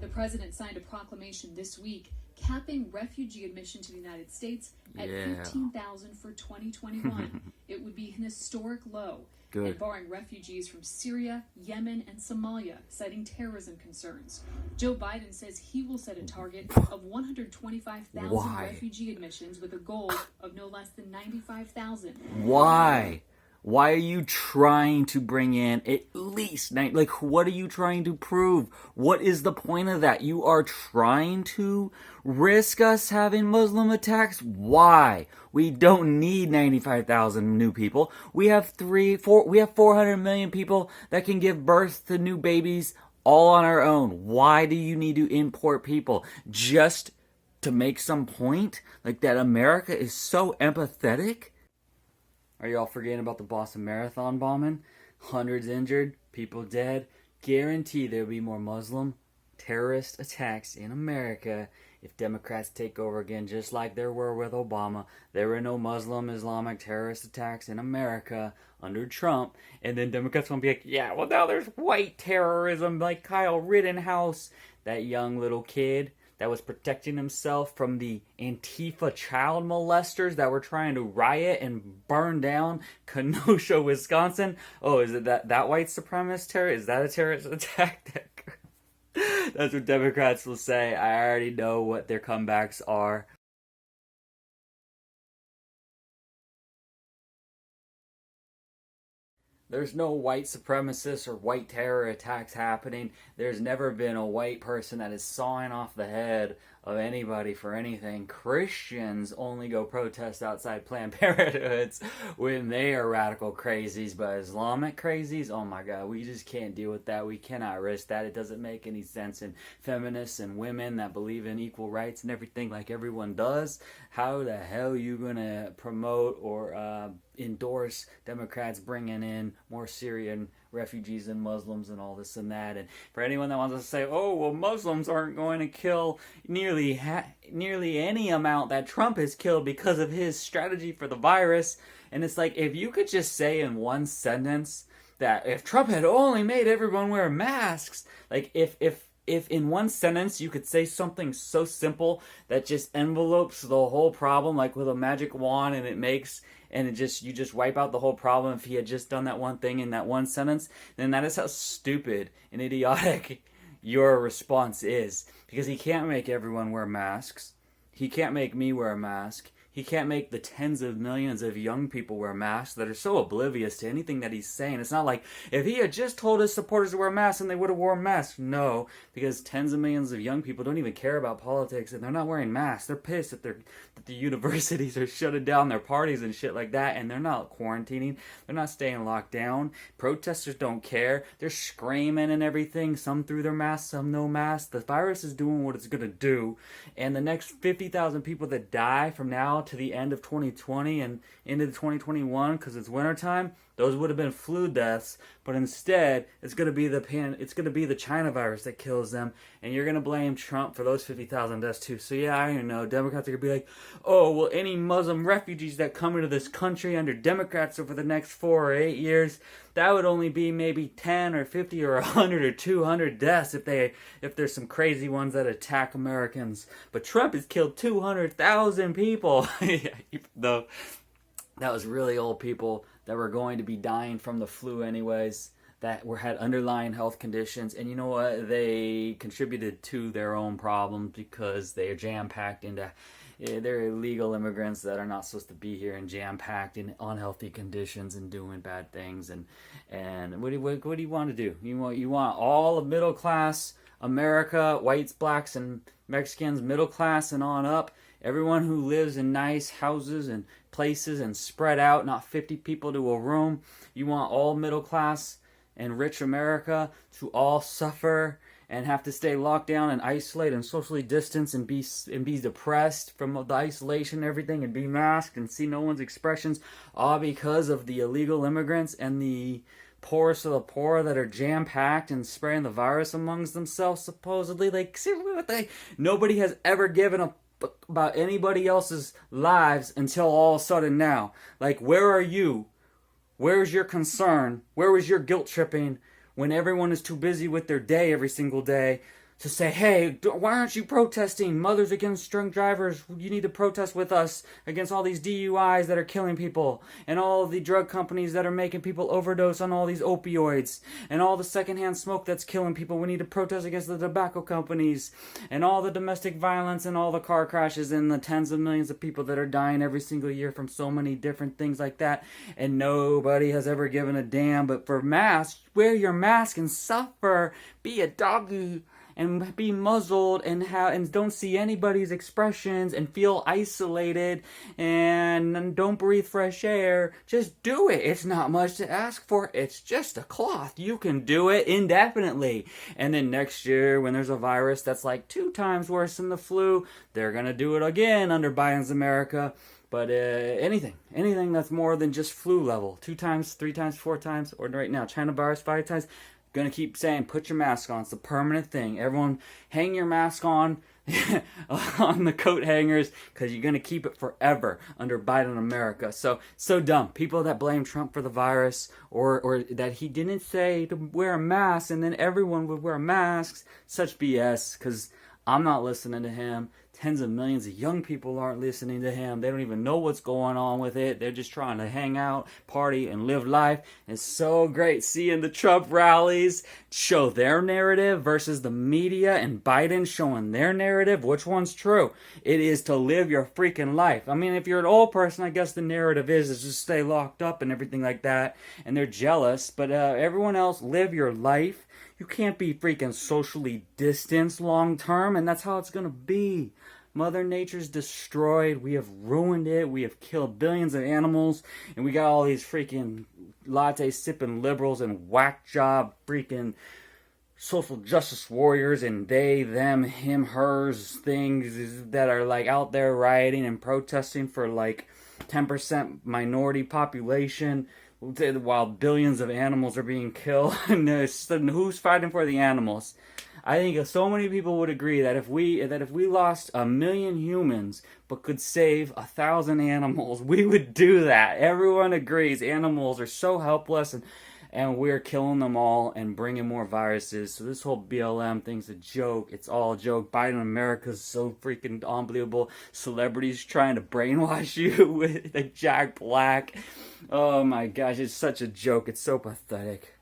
The president signed a proclamation this week capping refugee admission to the United States at 15,000 for 2021. It would be an historic low. Good. And barring refugees from Syria, Yemen, and Somalia, citing terrorism concerns. Joe Biden says he will set a target of 125,000 refugee admissions with a goal of no less than 95,000. Why? Why are you trying to bring in at least what are you trying to prove? What is the point of that? You are trying to risk us having Muslim attacks? Why? We don't need 95,000 new people. We have 400 million people that can give birth to new babies all on our own. Why do you need to import people? Just to make some point? Like that America is so empathetic? Are y'all forgetting about the Boston Marathon bombing? Hundreds injured, people dead. Guarantee there'll be more Muslim terrorist attacks in America if Democrats take over again, just like there were with Obama. There were no Muslim Islamic terrorist attacks in America under Trump. And then Democrats won't be like, yeah, well now there's white terrorism like Kyle Rittenhouse, that young little kid that was protecting himself from the Antifa child molesters that were trying to riot and burn down Kenosha, Wisconsin. Oh, is it that white supremacist terror? Is that a terrorist attack? That's what Democrats will say. I already know what their comebacks are. There's no white supremacists or white terror attacks happening. There's never been a white person that is sawing off the head of anybody for anything. Christians only go protest outside Planned Parenthoods when they are radical crazies. But Islamic crazies, oh my God, we just can't deal with that. We cannot risk that. It doesn't make any sense. And feminists and women that believe in equal rights and everything like everyone does, how the hell are you going to promote or endorse Democrats bringing in more Syrian refugees and Muslims and all this and that? And for anyone that wants to say, oh, well, Muslims aren't going to kill nearly any amount that Trump has killed because of his strategy for the virus. And it's like, if you could just say in one sentence that if Trump had only made everyone wear masks, like if in one sentence you could say something so simple that just envelopes the whole problem, like with a magic wand, and you just wipe out the whole problem. If he had just done that one thing in that one sentence, then that is how stupid and idiotic your response is. Because he can't make everyone wear masks. He can't make me wear a mask. He can't make the tens of millions of young people wear masks that are so oblivious to anything that he's saying. It's not like if he had just told his supporters to wear masks and they would have worn masks. No, because tens of millions of young people don't even care about politics and they're not wearing masks. They're pissed that the universities are shutting down their parties and shit like that, and they're not quarantining. They're not staying locked down. Protesters don't care. They're screaming and everything. Some through their masks, some no masks. The virus is doing what it's going to do. And the next 50,000 people that die from now to the end of 2020 and into 2021 because it's wintertime, those would have been flu deaths, but instead it's going to be the China virus that kills them, and you're going to blame Trump for those 50,000 deaths too. So yeah, I know Democrats are going to be like, oh, well, any Muslim refugees that come into this country under Democrats over the next 4 or 8 years, that would only be maybe 10 or 50 or 100 or 200 deaths if there's some crazy ones that attack Americans. But Trump has killed 200,000 people. Yeah, even though that was really old people that were going to be dying from the flu anyways, that had underlying health conditions. And you know what? They contributed to their own problems because they are jam-packed into... They're illegal immigrants that are not supposed to be here and jam-packed in unhealthy conditions and doing bad things. And what do you want to do? You want all of middle-class America, whites, blacks, and Mexicans, middle class and on up, everyone who lives in nice houses and places and spread out, not 50 people to a room. You want all middle class and rich America to all suffer and have to stay locked down and isolate and socially distance and be depressed from the isolation and everything and be masked and see no one's expressions, all because of the illegal immigrants and the poorest of the poor that are jam-packed and spreading the virus amongst themselves, supposedly. Like, seriously, nobody has ever given a fuck about anybody else's lives until all of a sudden now. Like, where are you? Where's your concern? Where was your guilt tripping when everyone is too busy with their day every single day to say, hey, why aren't you protesting? Mothers against drunk drivers, you need to protest with us against all these DUIs that are killing people, and all the drug companies that are making people overdose on all these opioids, and all the secondhand smoke that's killing people. We need to protest against the tobacco companies, and all the domestic violence, and all the car crashes, and the tens of millions of people that are dying every single year from so many different things like that. And nobody has ever given a damn. But for masks, wear your mask and suffer. Be a doggy and be muzzled and don't see anybody's expressions and feel isolated and don't breathe fresh air. Just do it. It's not much to ask for. It's just a cloth. You can do it indefinitely. And then next year, when there's a virus that's like 2 times worse than the flu, they're gonna do it again under Biden's America. But anything that's more than just flu level, 2 times, 3 times, 4 times, or right now, China virus 5 times, gonna keep saying, put your mask on. It's a permanent thing. Everyone, hang your mask on on the coat hangers, because you're gonna keep it forever under Biden America. So dumb. People that blame Trump for the virus, or that he didn't say to wear a mask, and then everyone would wear masks. Such BS, because I'm not listening to him. Tens of millions of young people aren't listening to him. They don't even know what's going on with it. They're just trying to hang out, party, and live life. It's so great seeing the Trump rallies show their narrative versus the media and Biden showing their narrative. Which one's true? It is to live your freaking life. I mean, if you're an old person, I guess the narrative is just stay locked up and everything like that. And they're jealous. But everyone else, live your life. You can't be freaking socially distanced long term, and that's how it's going to be. Mother Nature's destroyed. We have ruined it. We have killed billions of animals, and we got all these freaking latte sipping liberals and whack job freaking social justice warriors and they, them, him, hers things that are like out there rioting and protesting for like 10% minority population, while billions of animals are being killed. And who's fighting for the animals? I think so many people would agree that if we lost 1 million humans but could save 1,000 animals, we would do that. Everyone agrees animals are so helpless, and we're killing them all and bringing more viruses. So this whole BLM thing's a joke. It's all a joke. Biden America's so freaking unbelievable. Celebrities trying to brainwash you with like Jack Black. Oh my gosh, it's such a joke. It's so pathetic.